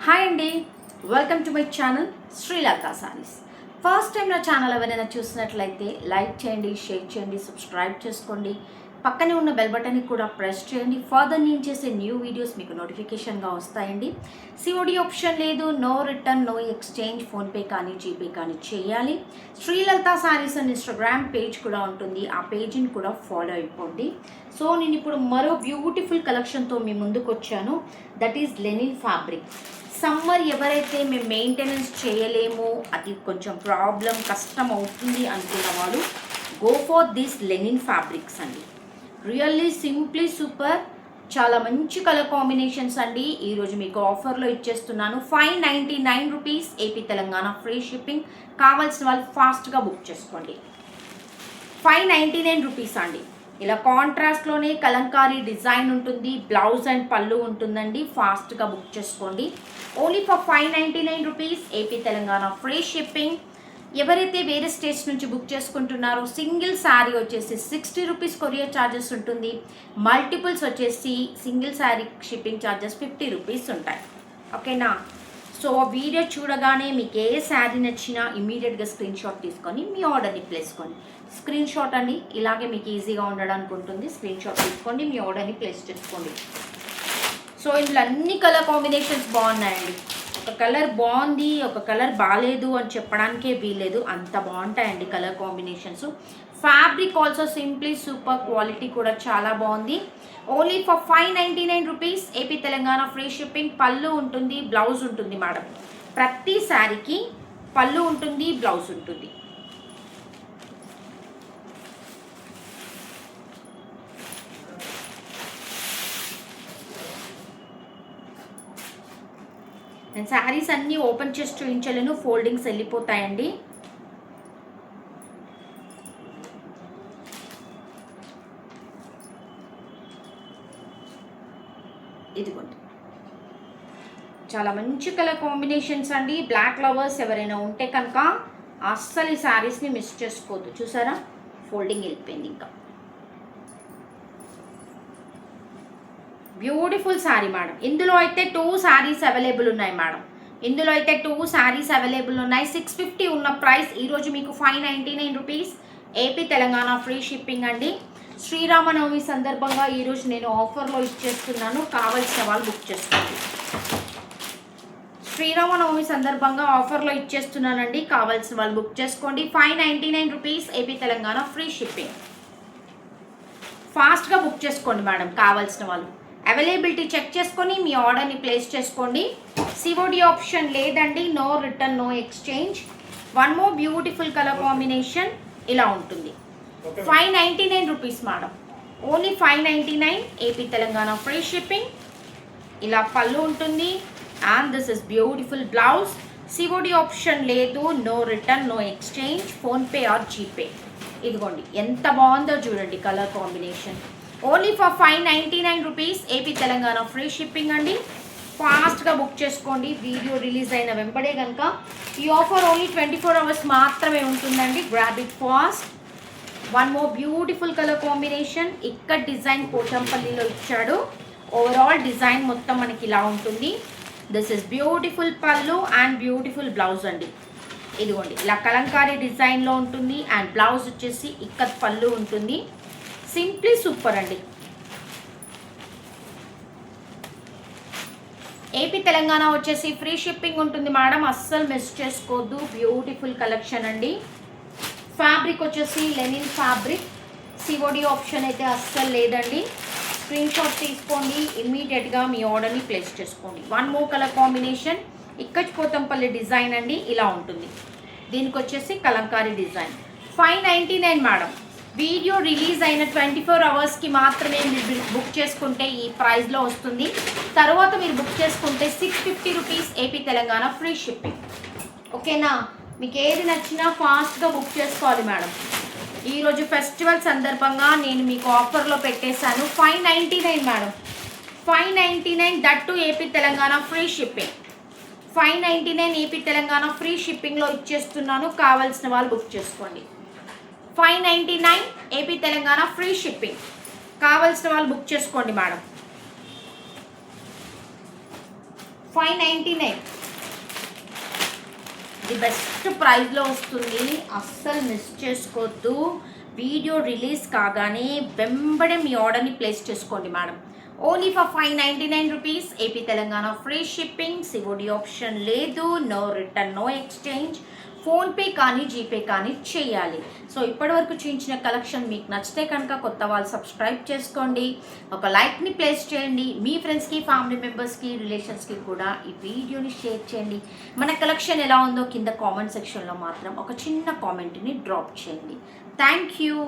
Hi అండి, welcome to my channel Srilatha saris. First time నా channel ఎవరైనా చూసినట్లయితే లైక్ చేయండి, షేర్ చేయండి, సబ్స్క్రైబ్ చేసుకోండి. పక్కనే ఉన్న బెల్ బటన్ని కూడా ప్రెస్ చేయండి. ఫర్దర్ నేను చేసే న్యూ వీడియోస్ మీకు నోటిఫికేషన్గా వస్తాయండి. సిఓడి ఆప్షన్ లేదు, no return, no exchange. PhonePe కానీ జీపే కానీ చేయాలి. శ్రీలత సారీస్ అని ఇన్స్టాగ్రామ్ పేజ్ కూడా ఉంటుంది, ఆ పేజ్ని కూడా ఫాలో అయిపోండి. సో నేను ఇప్పుడు మరో బ్యూటిఫుల్ కలెక్షన్తో మీ ముందుకు వచ్చాను. That is linen fabric. Summer ఎవరైతే మేము మెయింటెనెన్స్ చేయలేము, అది కొంచెం ప్రాబ్లం కష్టం అవుతుంది అనుకున్న వాళ్ళు go for this linen fabrics అండి. రియల్లీ సింప్లీ సూపర్, చాలా మంచి కలర్ కాంబినేషన్స్ అండి. ఈరోజు మీకు ఆఫర్లో ఇచ్చేస్తున్నాను. 599 rupees, AP Telangana free shipping. కావాల్సిన వాళ్ళు ఫాస్ట్గా బుక్ చేసుకోండి. 599 రూపీస్ అండి. ఇలా కాంట్రాస్ట్లోనే కలంకారీ డిజైన్ ఉంటుంది, బ్లౌజ్ అండ్ పళ్ళు ఉంటుందండి. ఫాస్ట్గా బుక్ చేసుకోండి. Only for 599 rupees, AP Telangana free shipping. ఎవరైతే వేరే స్టేట్స్ నుంచి బుక్ చేసుకుంటున్నారో సింగిల్ శారీ వచ్చేసి 60 రూపీస్ కొరియర్ ఛార్జెస్ ఉంటుంది. మల్టిపుల్స్ వచ్చేసి single sari shipping charges 50 rupees ఉంటాయి. ఓకేనా? సో వీడియో చూడగానే మీకు ఏ శారీ నచ్చినా ఇమీడియట్గా స్క్రీన్ షాట్ తీసుకొని మీ ఆర్డర్ని ప్లేస్ చేసుకోండి. స్క్రీన్ షాట్ అండి, ఇలాగే మీకు ఈజీగా ఉండడానికి ఉంటుంది. స్క్రీన్ షాట్ తీసుకోండి, మీ ఆర్డర్ని ప్లేస్ చేసుకోండి. సో ఇందులో అన్ని కలర్ కాంబినేషన్స్ బాగున్నాయండి. ఒక కలర్ బాగుంది, ఒక కలర్ బాగాలేదు అని చెప్పడానికే వీల్లేదు, అంత బాగుంటాయండి colour combinations. Fabric also simply super, quality కూడా చాలా బాగుంది. Only for 599 rupees, AP Telangana free shipping. పళ్ళు ఉంటుంది, బ్లౌజ్ ఉంటుంది మేడం. ప్రతి శారీకి పళ్ళు ఉంటుంది, బ్లౌజ్ ఉంటుంది. నేను శారీస్ అన్నీ ఓపెన్ చేసి చూపించలేను, ఫోల్డింగ్స్ వెళ్ళిపోతాయండి. ఇదిగోండి, చాలా మంచి కలర్ కాంబినేషన్స్ అండి. బ్లాక్ లవర్స్ ఎవరైనా ఉంటే కనుక అస్సలు ఈ శారీస్ని మిస్ చేసుకోవద్దు. చూసారా, ఫోల్డింగ్ వెళ్ళిపోయింది. ఇంకా బ్యూటిఫుల్ శారీ మేడం. ఇందులో అయితే 2 శారీస్ అవైలబుల్ ఉన్నాయి మేడం. ఇందులో అయితే 2 శారీస్ అవైలబుల్ ఉన్నాయి. 650 ఉన్న ప్రైస్ ఈరోజు మీకు 599 rupees, AP Telangana free shipping అండి. శ్రీరామనవమి సందర్భంగా ఈరోజు నేను ఆఫర్లో ఇచ్చేస్తున్నాను, కావాల్సిన వాళ్ళు బుక్ చేసుకోండి. శ్రీరామనవమి సందర్భంగా ఆఫర్లో ఇచ్చేస్తున్నానండి, కావాల్సిన వాళ్ళు బుక్ చేసుకోండి. 599 rupees, AP Telangana free shipping. ఫాస్ట్గా బుక్ చేసుకోండి మేడం. కావాల్సిన వాళ్ళు అవైలబిలిటీ చెక్ చేసుకొని మీ ఆర్డర్ని ప్లేస్ చేసుకోండి. సిఓడి ఆప్షన్ లేదండి, no return, no exchange. One more beautiful colour combination ఇలా ఉంటుంది. 599 రూపీస్ మేడం. Only 599, AP Telangana free shipping. ఇలా పళ్ళు ఉంటుంది and this is beautiful blouse. COD option లేదు, no return, no exchange. PhonePe or GPay. ఇదిగోండి ఎంత బాగుందో చూడండి colour combination. Only for 599 rupees, AP Telangana free shipping అండి. ఫాస్ట్గా బుక్ చేసుకోండి. వీడియో రిలీజ్ అయిన వెంబడే కనుక ఈ ఆఫర్ ఓన్లీ 24 అవర్స్ మాత్రమే ఉంటుందండి. Grab it fast. One more beautiful colour combination. ఇక్కడ డిజైన్ పోచంపల్లిలో ఇచ్చాడు. ఓవరాల్ డిజైన్ మొత్తం మనకి ఇలా ఉంటుంది. దిస్ ఇస్ బ్యూటిఫుల్ పళ్ళు అండ్ బ్యూటిఫుల్ బ్లౌజ్ అండి. ఇదిగోండి ఇలా కలంకారీ డిజైన్లో ఉంటుంది అండ్ బ్లౌజ్ వచ్చేసి ఇక్కత్ పళ్ళు ఉంటుంది. సింప్లీ సూపర్ అండి. ఏపీ తెలంగాణ వచ్చేసి ఫ్రీ షిప్పింగ్ ఉంటుంది మేడం, అస్సలు మిస్ చేసుకోవద్దు. బ్యూటిఫుల్ కలెక్షన్ అండి. ఫ్యాబ్రిక్ వచ్చేసి లెనిన్ ఫ్యాబ్రిక్. సిఓడి ఆప్షన్ అయితే అస్సలు లేదండి. స్క్రీన్ షాట్ తీసుకోండి, ఇమ్మీడియట్గా మీ ఆర్డర్ని ప్లేస్ చేసుకోండి. One more colour combination, ikat Pochampally design అండి. ఇలా ఉంటుంది. దీనికి వచ్చేసి Kalamkari design. 599 madam. Video release అయిన 24 అవర్స్కి మాత్రమే మీరు బుక్ చేసుకుంటే ఈ ప్రైస్లో వస్తుంది. తర్వాత మీరు బుక్ చేసుకుంటే 650 rupees, AP Telangana free shipping. ఓకేనా? మీకు ఏది నచ్చినా ఫాస్ట్గా బుక్ చేసుకోవాలి మేడం. ఈరోజు ఫెస్టివల్ సందర్భంగా నేను మీకు ఆఫర్లో పెట్టేశాను. 599 madam. 599 that too AP Telangana free shipping. 599 AP Telangana free షిప్పింగ్లో ఇచ్చేస్తున్నాను, కావాల్సిన వాళ్ళు బుక్ చేసుకోండి. 599 ఏపీ తెలంగాణ ఫ్రీ షిప్పింగ్. కావాల్సిన వాళ్ళు బుక్ చేసుకోండి మేడం. 599. ఇది బెస్ట్ ప్రైస్లో వస్తుంది, అస్సలు మిస్ చేసుకోవద్దు. వీడియో రిలీజ్ కాగానే వెంబడే మీ ఆర్డర్ని ప్లేస్ చేసుకోండి madam. Only for 599 rupees. AP Telangana free shipping, COD option లేదు, no return, no exchange. PhonePe కానీ జీపే కానీ చేయాలి. సో ఇప్పటివరకు చూపించిన కలెక్షన్ మీకు నచ్చితే కనుక కొత్త వాళ్ళు సబ్స్క్రైబ్ చేసుకోండి, ఒక లైక్ని ప్లేస్ చేయండి, మీ ఫ్రెండ్స్కి, ఫ్యామిలీ మెంబర్స్కి, రిలేషన్స్కి కూడా ఈ వీడియోని షేర్ చేయండి. మన కలెక్షన్ ఎలా ఉందో కింద కామెంట్ సెక్షన్లో మాత్రం ఒక చిన్న కామెంట్ని డ్రాప్ చేయండి. Thank you.